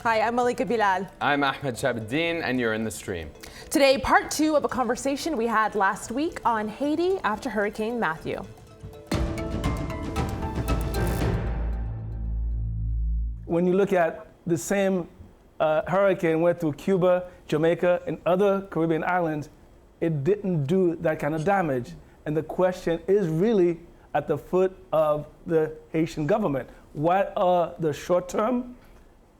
Hi, I'm Malika Bilal. I'm Ahmed Shabuddin, and you're in the stream. Today, part 2 of a conversation we had last week on Haiti after Hurricane Matthew. When you look at the same hurricane went through Cuba, Jamaica, and other Caribbean islands, it didn't do that kind of damage. And the question is really at the foot of the Haitian government. What are the short-term,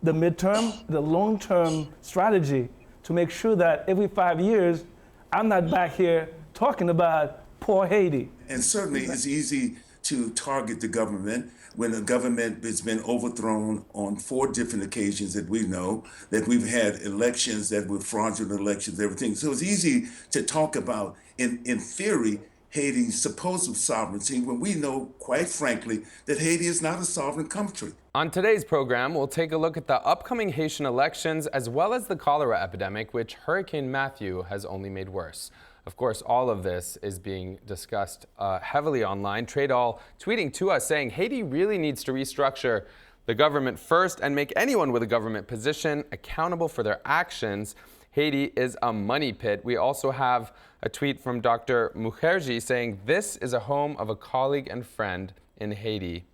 the midterm, the long-term strategy to make sure that every 5 years, I'm not back here talking about poor Haiti? And certainly it's easy to target the government when the government has been overthrown on 4 different occasions that we know, that we've had elections that were fraudulent elections, everything. So it's easy to talk about, in theory, Haiti's supposed sovereignty when we know, quite frankly, that Haiti is not a sovereign country. On today's program, we'll take a look at the upcoming Haitian elections as well as the cholera epidemic, which Hurricane Matthew has only made worse. Of course, all of this is being discussed heavily online. Tradall tweeting to us saying Haiti really needs to restructure the government first and make anyone with a government position accountable for their actions. Haiti is a money pit. We also have a tweet from Dr. Mukherjee saying this is a home of a colleague and friend in Haiti.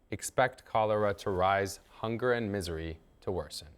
Expect cholera to rise, hunger and misery to worsen.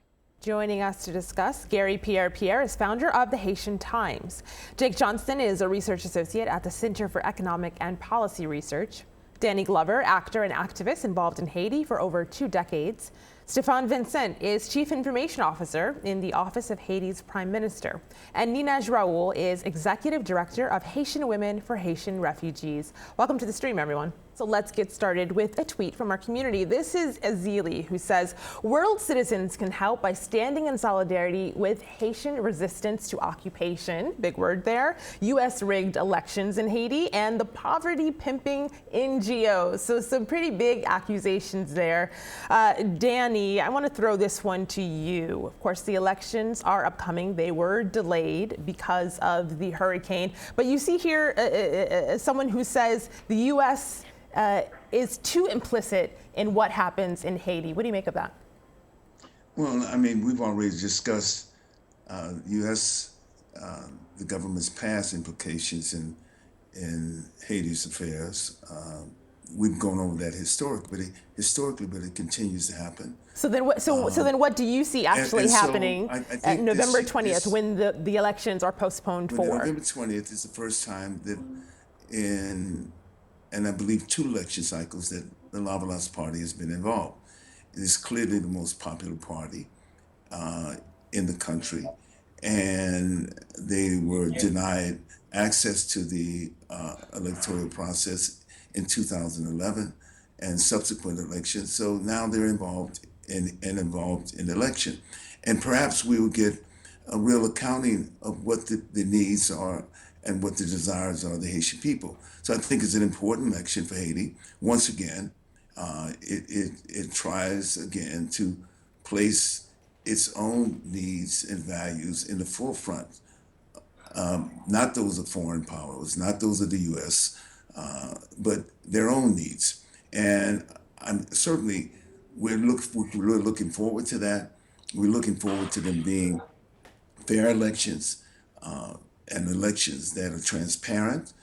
Joining us to discuss, Gary Pierre is founder of the Haitian Times. Jake Johnston is a research associate at the Center for Economic and Policy Research. Danny Glover, actor and activist involved in Haiti for over 2 decades. Stéphane Vincent is Chief Information Officer in the Office of Haiti's Prime Minister. And Ninaj Raoul is Executive Director of Haitian Women for Haitian Refugees. Welcome to the stream, everyone. So let's get started with a tweet from our community. This is Azili, who says, world citizens can help by standing in solidarity with Haitian resistance to occupation, big word there, U.S. rigged elections in Haiti, and the poverty pimping NGOs. So some pretty big accusations there. Danny, I want to throw this one to you. Of course, the elections are upcoming. They were delayed because of the hurricane. But you see here someone who says the U.S. Is too implicit in what happens in Haiti. What do you make of that? Well, I mean, we've already discussed U.S., the government's past implications in Haiti's affairs. We've gone over that historically, but it continues to happen. So then, then what do you see actually happening at November 20th when the elections are postponed for? November 20th is the first time that and I believe 2 election cycles that the Lavalas Party has been involved. It is clearly the most popular party in the country, and they were denied access to the electoral process in 2011 and subsequent elections. So now they're involved in election, and perhaps we will get a real accounting of what the needs are and what the desires are of the Haitian people. So I think it's an important election for Haiti. Once again, it tries again to place its own needs and values in the forefront, not those of foreign powers, not those of the U.S., but their own needs. And we're looking forward to that. We're looking forward to them being fair elections, and elections that are transparent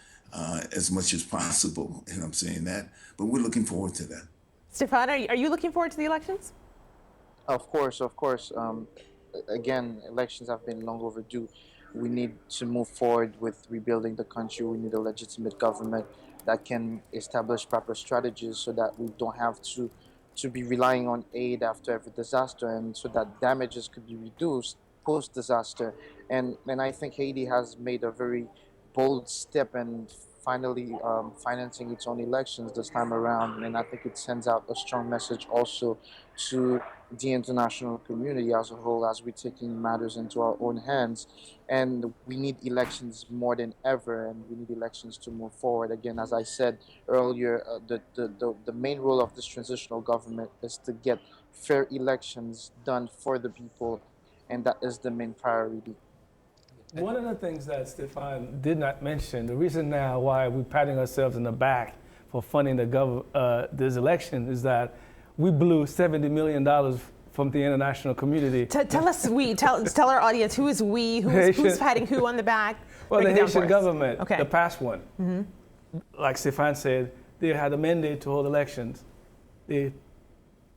as much as possible, and I'm saying that, but we're looking forward to that. Stéphane, are you looking forward to the elections? Of course. Again, elections have been long overdue. We need to move forward with rebuilding the country. We need a legitimate government that can establish proper strategies so that we don't have to be relying on aid after every disaster, and so that damages could be reduced post-disaster. And I think Haiti has made a very bold step in finally financing its own elections this time around. And I think it sends out a strong message also to the international community as a whole, as we're taking matters into our own hands. And we need elections more than ever, and we need elections to move forward. Again, as I said earlier, the main role of this transitional government is to get fair elections done for the people, and that is the main priority. One of the things that Stéphane did not mention, the reason now why we're patting ourselves in the back for funding this election is that we blew $70 million from the international community. Tell us tell our audience who is we, who's patting who on the back. Well, Break the it down for Haitian us. government, Okay. the past one, like Stefan said, they had a mandate to hold elections. They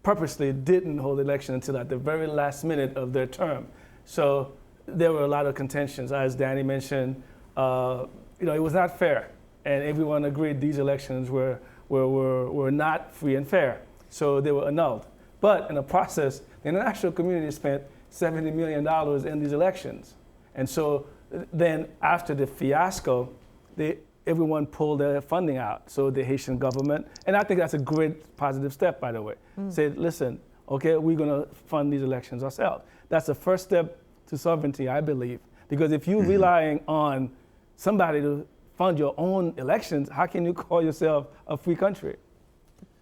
purposely didn't hold elections until at the very last minute of their term. So there were a lot of contentions, as Danny mentioned. It was not fair, and everyone agreed these elections were not free and fair. So they were annulled. But in the process, the international community spent $70 million in these elections. And so then after the fiasco, everyone pulled their funding out. So the Haitian government, and I think that's a great positive step, by the way, said, listen, okay, we're gonna fund these elections ourselves. That's the first step to sovereignty, I believe. Because if you're relying on somebody to fund your own elections, how can you call yourself a free country?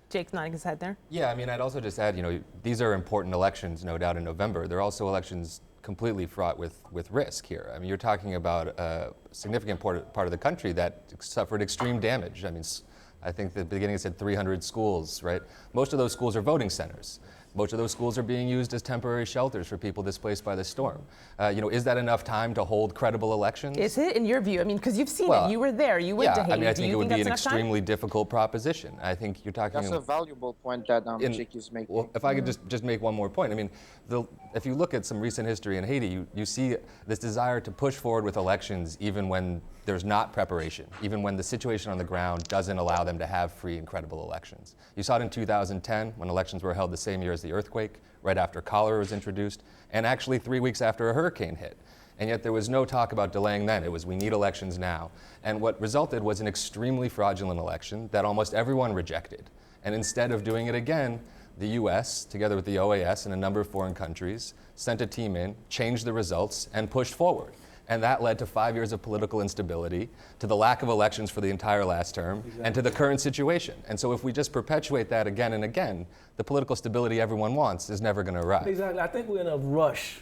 Jake's nodding his head there. Yeah, I mean, I'd also just add, these are important elections, no doubt, in November. They're also elections completely fraught with risk here. I mean, you're talking about a significant part of the country that suffered extreme damage. I mean, I think at the beginning it said 300 schools, right? Most of those schools are voting centers. Most of those schools are being used as temporary shelters for people displaced by the storm. Is that enough time to hold credible elections? Is it, in your view? I mean, because you've seen it. You were there. You went to Haiti. I mean, I think it would be an that's extremely difficult proposition. I think you're talking. That's a valuable point that Jake is making. Well, if I could just make one more point. I mean, if you look at some recent history in Haiti, you see this desire to push forward with elections even when there's not preparation, even when the situation on the ground doesn't allow them to have free and credible elections. You saw it in 2010 when elections were held the same year as the earthquake, right after cholera was introduced, and actually 3 weeks after a hurricane hit. And yet there was no talk about delaying then. It was, we need elections now. And what resulted was an extremely fraudulent election that almost everyone rejected. And instead of doing it again, the US, together with the OAS and a number of foreign countries, sent a team in, changed the results, and pushed forward. And that led to 5 years of political instability, to the lack of elections for the entire last term, and to the current situation. And so if we just perpetuate that again and again, the political stability everyone wants is never going to arrive. Exactly. I think we're in a rush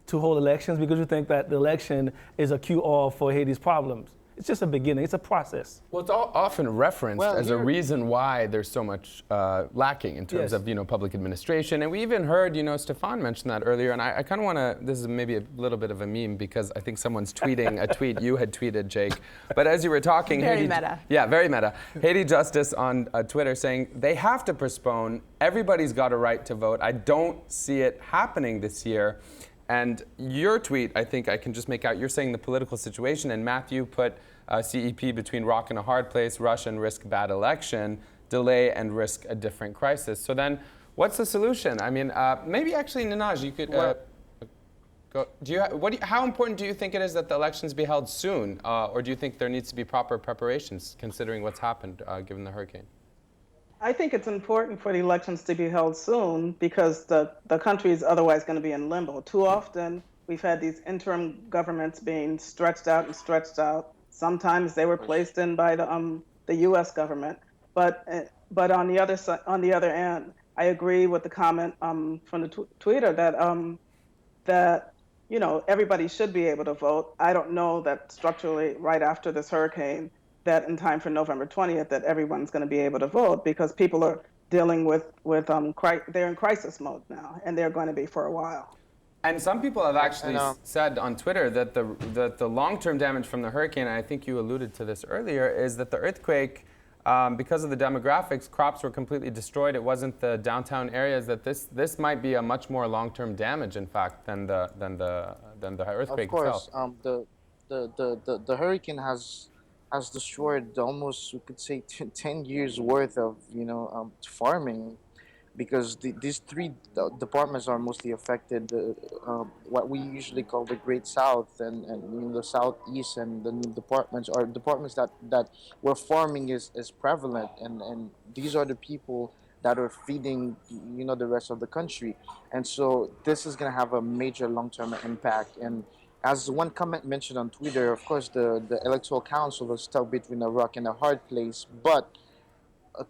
to hold elections because we think that the election is a cue-all for Haiti's problems. It's just a beginning. It's a process. Well, it's often referenced as a reason why there's so much lacking in terms of public administration. And we even heard, Stefan mentioned that earlier. And I kind of want to, this is maybe a little bit of a meme because I think someone's tweeting a tweet you had tweeted, Jake. But as you were talking, very meta. Yeah, very meta. Haiti Justice on Twitter saying they have to postpone. Everybody's got a right to vote. I don't see it happening this year. And your tweet, I think I can just make out, you're saying the political situation, and Matthew put CEP between rock and a hard place, rush and risk bad election, delay and risk a different crisis. So then, what's the solution? I mean, maybe actually, Ninaj, you could go. How important do you think it is that the elections be held soon, or do you think there needs to be proper preparations, considering what's happened given the hurricane? I think it's important for the elections to be held soon because the country is otherwise going to be in limbo. Too often, we've had these interim governments being stretched out and stretched out. Sometimes they were placed in by the U.S. government, but on the other end, I agree with the comment from the tweeter that everybody should be able to vote. I don't know that structurally right after this hurricane, that in time for November 20th, that everyone's going to be able to vote because people are dealing with they're in crisis mode now, and they're going to be for a while. And some people have actually said on Twitter that the long-term damage from the hurricane, and I think you alluded to this earlier, is that the earthquake, because of the demographics, crops were completely destroyed. It wasn't the downtown areas. That this might be a much more long-term damage, in fact, than the earthquake itself. Of course, the hurricane has destroyed almost, we could say, 10 years worth of farming, because these three departments are mostly affected. What we usually call the Great South and the Southeast, and the new departments are departments that where farming is prevalent, and these are the people that are feeding the rest of the country, and so this is going to have a major long-term impact. And as one comment mentioned on Twitter, of course, the Electoral Council is stuck between a rock and a hard place. But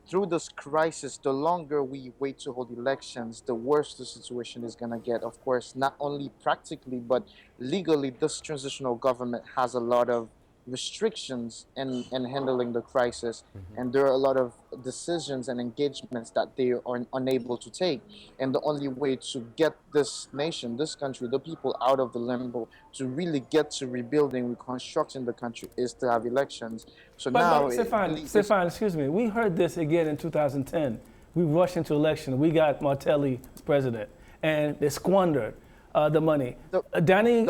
through this crisis, the longer we wait to hold elections, the worse the situation is going to get. Of course, not only practically, but legally, this transitional government has a lot of restrictions in handling the crisis, and there are a lot of decisions and engagements that they are unable to take. And the only way to get this nation, this country, the people out of the limbo, to really get to rebuilding, reconstructing the country, is to have elections. So now, Stefan, excuse me. We heard this again in 2010. We rushed into election. We got Martelli as president, and they squandered the money. Danny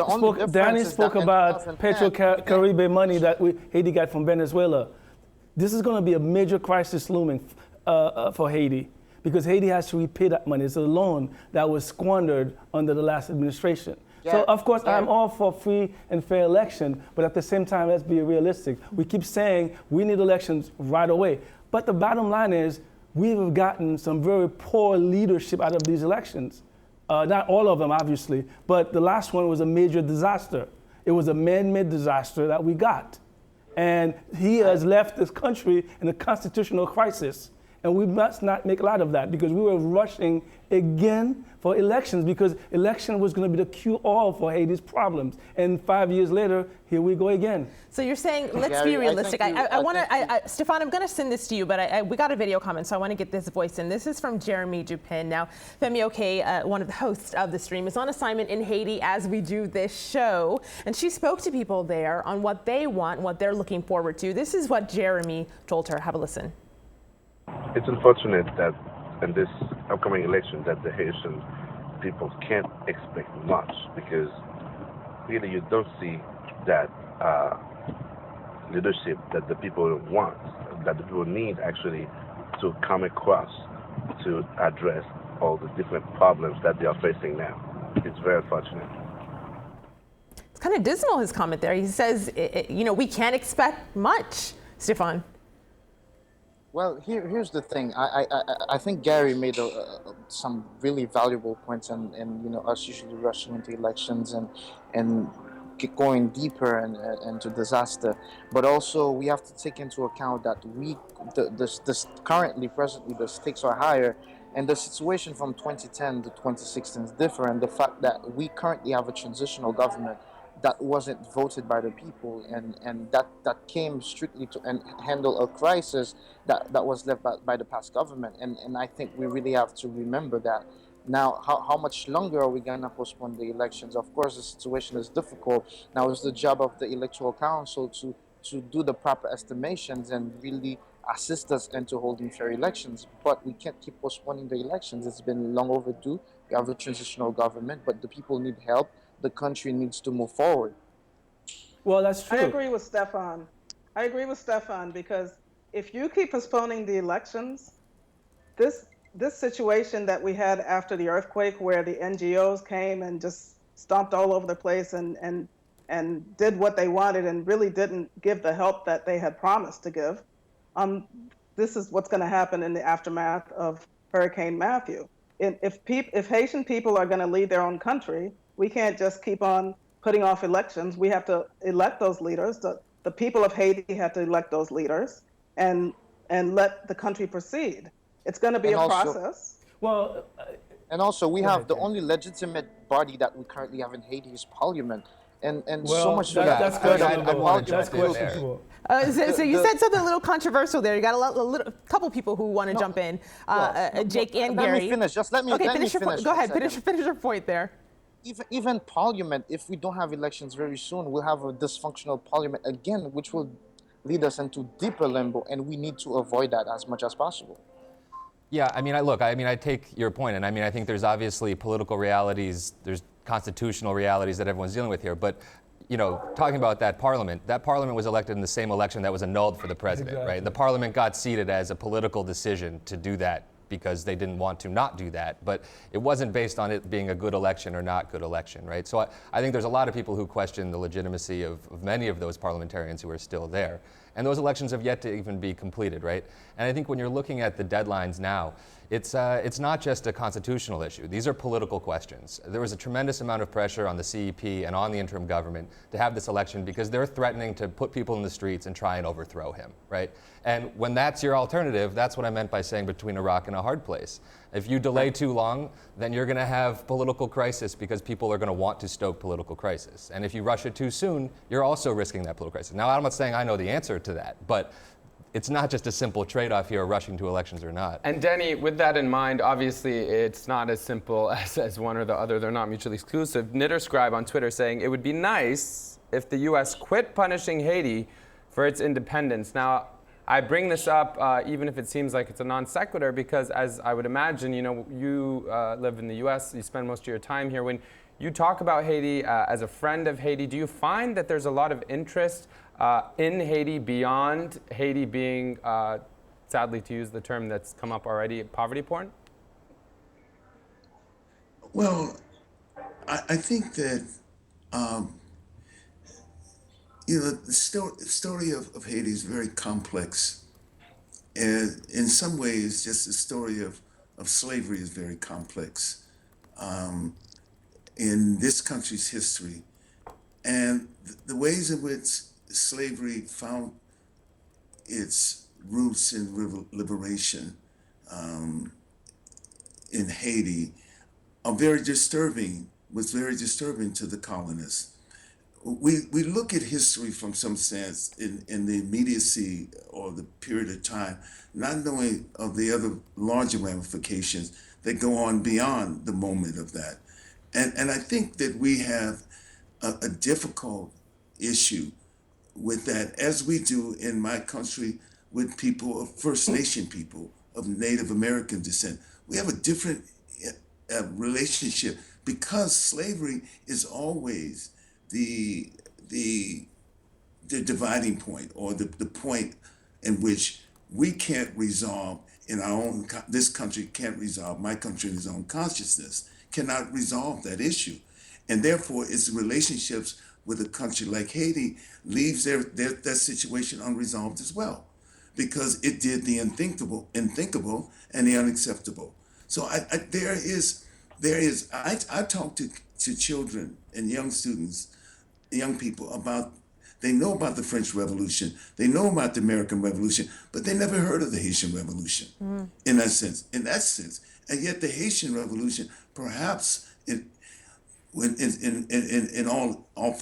spoke about Petro-Caribe money that Haiti got from Venezuela. This is going to be a major crisis looming for Haiti, because Haiti has to repay that money. It's a loan that was squandered under the last administration. So, of course, I'm all for free and fair election, but at the same time, let's be realistic. We keep saying we need elections right away. But the bottom line is we've gotten some very poor leadership out of these elections. Not all of them, obviously, but the last one was a major disaster. It was a man-made disaster that we got. And he has left this country in a constitutional crisis. And we must not make light of that, because we were rushing again for elections, because election was going to be the cure-all for Haiti's problems. And 5 years later, here we go again. So you're saying, let's be realistic. Stefan, I'm going to send this to you, but we got a video comment, so I want to get this voice in. This is from Jeremy Dupin. Now, Femi Oke, one of the hosts of the stream, is on assignment in Haiti as we do this show. And she spoke to people there on what they want, what they're looking forward to. This is what Jeremy told her. Have a listen. It's unfortunate that in this upcoming election that the Haitian people can't expect much, because really you don't see that leadership that the people want, that the people need actually to come across to address all the different problems that they are facing now. It's very unfortunate. It's kind of dismal, his comment there. He says, we can't expect much, Stefan. Well, here's the thing. I think Gary made some really valuable points, and us usually rushing into elections and going deeper into disaster. But also we have to take into account that presently the stakes are higher, and the situation from 2010 to 2016 is different. The fact that we currently have a transitional government that wasn't voted by the people, and that came strictly to handle a crisis that was left by the past government. And I think we really have to remember that. Now, how much longer are we going to postpone the elections? Of course, the situation is difficult. Now, it's the job of the Electoral Council to do the proper estimations and really assist us into holding fair elections. But we can't keep postponing the elections. It's been long overdue. We have a transitional government, but the people need help. The country needs to move forward. Well, that's true. I agree with Stefan, because if you keep postponing the elections, this situation that we had after the earthquake, where the NGOs came and just stomped all over the place and did what they wanted and really didn't give the help that they had promised to give, this is what's going to happen in the aftermath of Hurricane Matthew. If Haitian people are going to lead their own country, we can't just keep on putting off elections. We have to elect those leaders. The people of Haiti have to elect those leaders and let the country proceed. It's going to be a process. Well, and also we have the only legitimate body that we currently have in Haiti is Parliament. And so much for that. That's questionable. So you said something a little controversial there. You got a couple people who want to jump in. Jake and Gary. Let me finish. Just let me finish. Go ahead. Finish your point there. Even Parliament, if we don't have elections very soon, we'll have a dysfunctional Parliament again, which will lead us into deeper limbo, and we need to avoid that as much as possible. Yeah, I take your point, and I think there's obviously political realities, there's constitutional realities that everyone's dealing with here, but talking about that parliament was elected in the same election that was annulled for the president, right? The parliament got seated as a political decision to do that because they didn't want to not do that, but it wasn't based on it being a good election or not good election, right? So I think there's a lot of people who question the legitimacy of many of those parliamentarians who are still there. And those elections have yet to even be completed, right? And I think when you're looking at the deadlines now, it's not just a constitutional issue. These are political questions. There was a tremendous amount of pressure on the CEP and on the interim government to have this election because they're threatening to put people in the streets and try and overthrow him, right? And when that's your alternative, that's what I meant by saying between a rock and a hard place. If you delay too long, then you're going to have political crisis because people are going to want to stoke political crisis. And if you rush it too soon, you're also risking that political crisis. Now, I'm not saying I know the answer to that, but it's not just a simple trade-off here, rushing to elections or not. And Denny, with that in mind, obviously it's not as simple as one or the other. They're not mutually exclusive. Knitterscribe on Twitter saying it would be nice if the U.S. quit punishing Haiti for its independence. Now, I bring this up even if it seems like it's a non sequitur because, as I would imagine, you live in the U.S., you spend most of your time here. When you talk about Haiti as a friend of Haiti, do you find that there's a lot of interest in Haiti beyond Haiti being, sadly to use the term that's come up already, poverty porn? Well, I think that the story of Haiti is very complex. And in some ways, just the story of slavery is very complex in this country's history. And the ways in which slavery found its roots in liberation in Haiti was very disturbing to the colonists. We look at history from some sense in the immediacy or the period of time, not knowing of the other larger ramifications that go on beyond the moment of that. And I think that we have a difficult issue with that, as we do in my country with people of First Nation people of Native American descent. We have a different relationship because slavery is always the dividing point, or the point in which we can't resolve in our own, this country can't resolve, my country in its own consciousness, cannot resolve that issue. And therefore, its relationships with a country like Haiti leaves that situation unresolved as well, because it did the unthinkable and the unacceptable. So I talk to children and young students, young people they know about the French Revolution, they know about the American Revolution, but they never heard of the Haitian Revolution in that sense. And yet the Haitian Revolution, perhaps for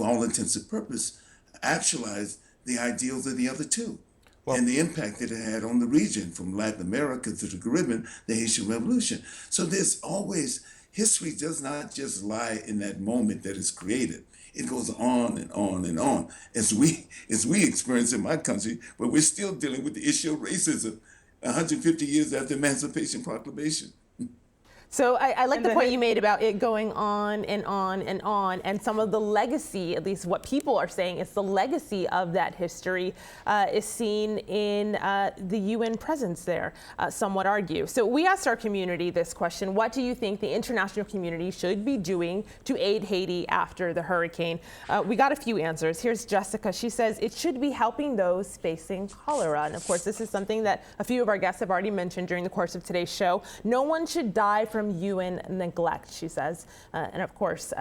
all intents and purposes, actualized the ideals of the other two. Well, and the impact that it had on the region from Latin America to the Caribbean, the Haitian Revolution. So there's always, history does not just lie in that moment that it's created. It goes on and on and on, as we experience in my country, where we're still dealing with the issue of racism 150 years after the Emancipation Proclamation. So I like the point you made about it going on and on and on, and some of the legacy, at least what people are saying, is the legacy of that history is seen in the UN presence there, some would argue. So we asked our community this question: what do you think the international community should be doing to aid Haiti after the hurricane? We got a few answers. Here's Jessica. She says it should be helping those facing cholera. And of course, this is something that a few of our guests have already mentioned during the course of today's show. No one should die from UN neglect, she says. And of course,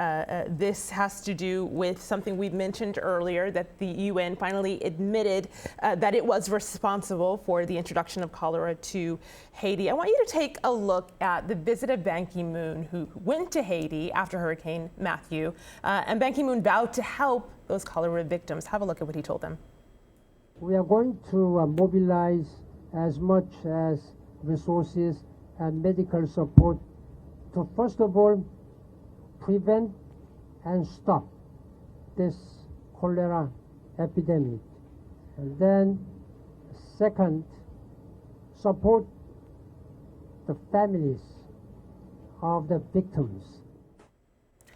this has to do with something we've mentioned earlier, that the UN finally admitted that it was responsible for the introduction of cholera to Haiti. I want you to take a look at the visit of Ban Ki-moon, who went to Haiti after Hurricane Matthew. And Ban Ki-moon vowed to help those cholera victims. Have a look at what he told them. We are going to mobilize as much as resources and medical support to, first of all, prevent and stop this cholera epidemic. And then, second, support the families of the victims.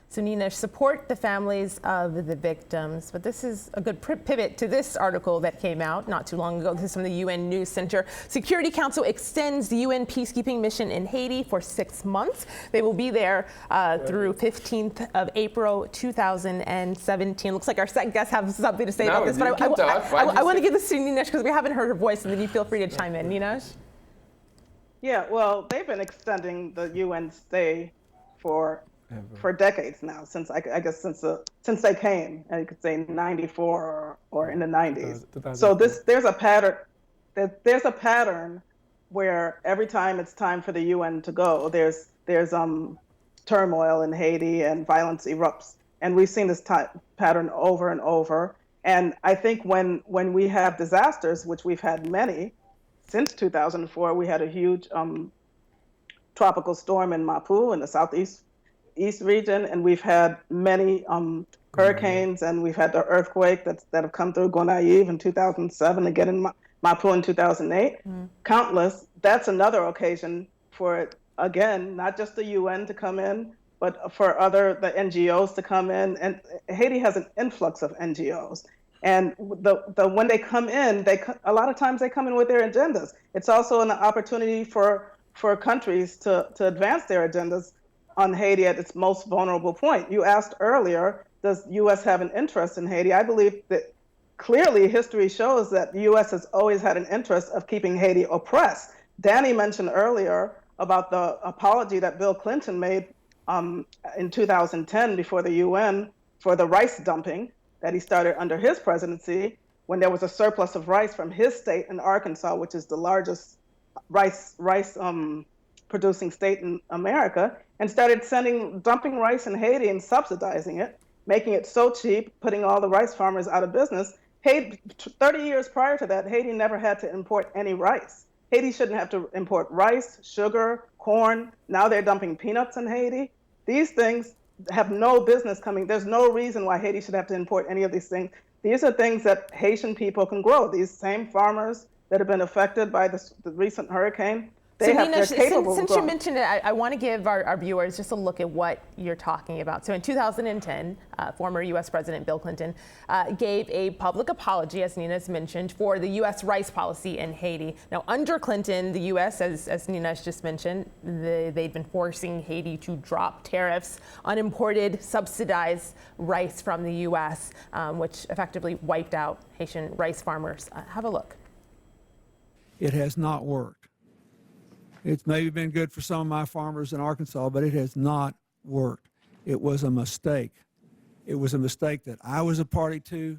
So Nina, support the families of the victims. But this is a good pivot to this article that came out not too long ago. This is from the UN News Center. Security Council extends the UN peacekeeping mission in Haiti for 6 months. They will be there through 15th of April, 2017. Looks like our second guests have something to say about this. But I want to give this to Nina because we haven't heard her voice, and then you feel free to chime in. Nina? Yeah, well, they've been extending the UN stay for decades now, since I guess since they came, and you could say 94 or in the 90s. So there's a pattern where every time it's time for the UN to go, there's turmoil in Haiti and violence erupts. And we've seen this pattern over and over. And I think when we have disasters, which we've had many since 2004, we had a huge tropical storm in Mapu in the southeast region, and we've had many hurricanes, and we've had the earthquake that have come through Gonaive in 2007, again in Mapu in 2008. Countless. That's another occasion for, again, not just the UN to come in, but for the NGOs to come in. And Haiti has an influx of NGOs. And when they come in, a lot of times they come in with their agendas. It's also an opportunity for countries to advance their agendas on Haiti at its most vulnerable point. You asked earlier, does the U.S. have an interest in Haiti? I believe that clearly history shows that the U.S. has always had an interest of keeping Haiti oppressed. Danny mentioned earlier about the apology that Bill Clinton made in 2010 before the UN for the rice dumping that he started under his presidency, when there was a surplus of rice from his state in Arkansas, which is the largest rice producing state in America, and started dumping rice in Haiti and subsidizing it, making it so cheap, putting all the rice farmers out of business. 30 years prior to that, Haiti never had to import any rice. Haiti shouldn't have to import rice, sugar, corn. Now they're dumping peanuts in Haiti. These things have no business coming. There's no reason why Haiti should have to import any of these things. These are things that Haitian people can grow. These same farmers that have been affected by the recent hurricane, they're capable of since growing. you mentioned it, I want to give our viewers just a look at what you're talking about. So in 2010, former U.S. President Bill Clinton gave a public apology, as Nina's mentioned, for the U.S. rice policy in Haiti. Now, under Clinton, the U.S., as Nina's just mentioned, they'd been forcing Haiti to drop tariffs on imported subsidized rice from the U.S., which effectively wiped out Haitian rice farmers. Have a look. It has not worked. It's maybe been good for some of my farmers in Arkansas, but it has not worked. It was a mistake. It was a mistake that I was a party to.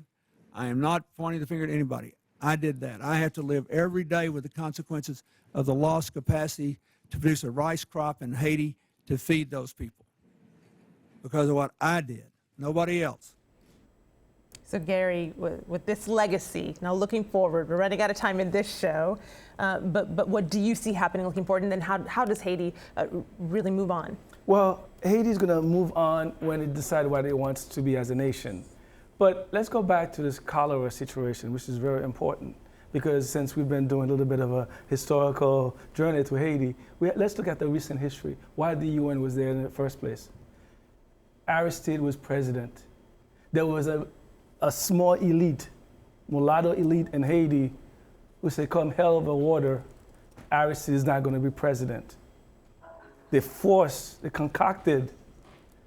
I am not pointing the finger at anybody. I did that. I have to live every day with the consequences of the lost capacity to produce a rice crop in Haiti to feed those people because of what I did, nobody else. So Gary, with this legacy, now looking forward, we're running out of time in this show, but what do you see happening looking forward, and then how does Haiti really move on? Well, Haiti's going to move on when it decides what it wants to be as a nation. But let's go back to this cholera situation, which is very important, because since we've been doing a little bit of a historical journey to Haiti, let's look at the recent history, why the UN was there in the first place. Aristide was president. There was a small elite, mulatto elite in Haiti, who said, come hell over water, Aristide is not going to be president. They concocted,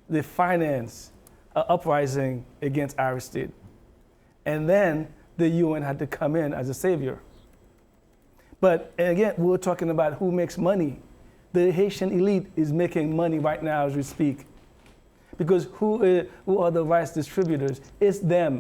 they financed an uprising against Aristide. And then the UN had to come in as a savior. But again, we're talking about who makes money. The Haitian elite is making money right now as we speak. Because who are the rice distributors? It's them.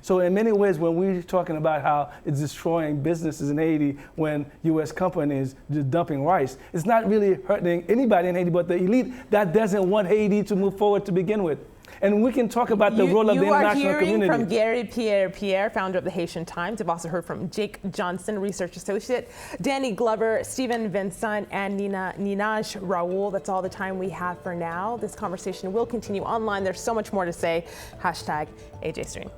So in many ways, when we're talking about how it's destroying businesses in Haiti when U.S. companies just dumping rice, it's not really hurting anybody in Haiti but the elite that doesn't want Haiti to move forward to begin with. And we can talk about the role of the international community. You are hearing from Gary Pierre, founder of the Haitian Times. You've also heard from Jake Johnson, research associate, Danny Glover, Stephen Vincent, and Ninaj Raoul. That's all the time we have for now. This conversation will continue online. There's so much more to say. #AJStream.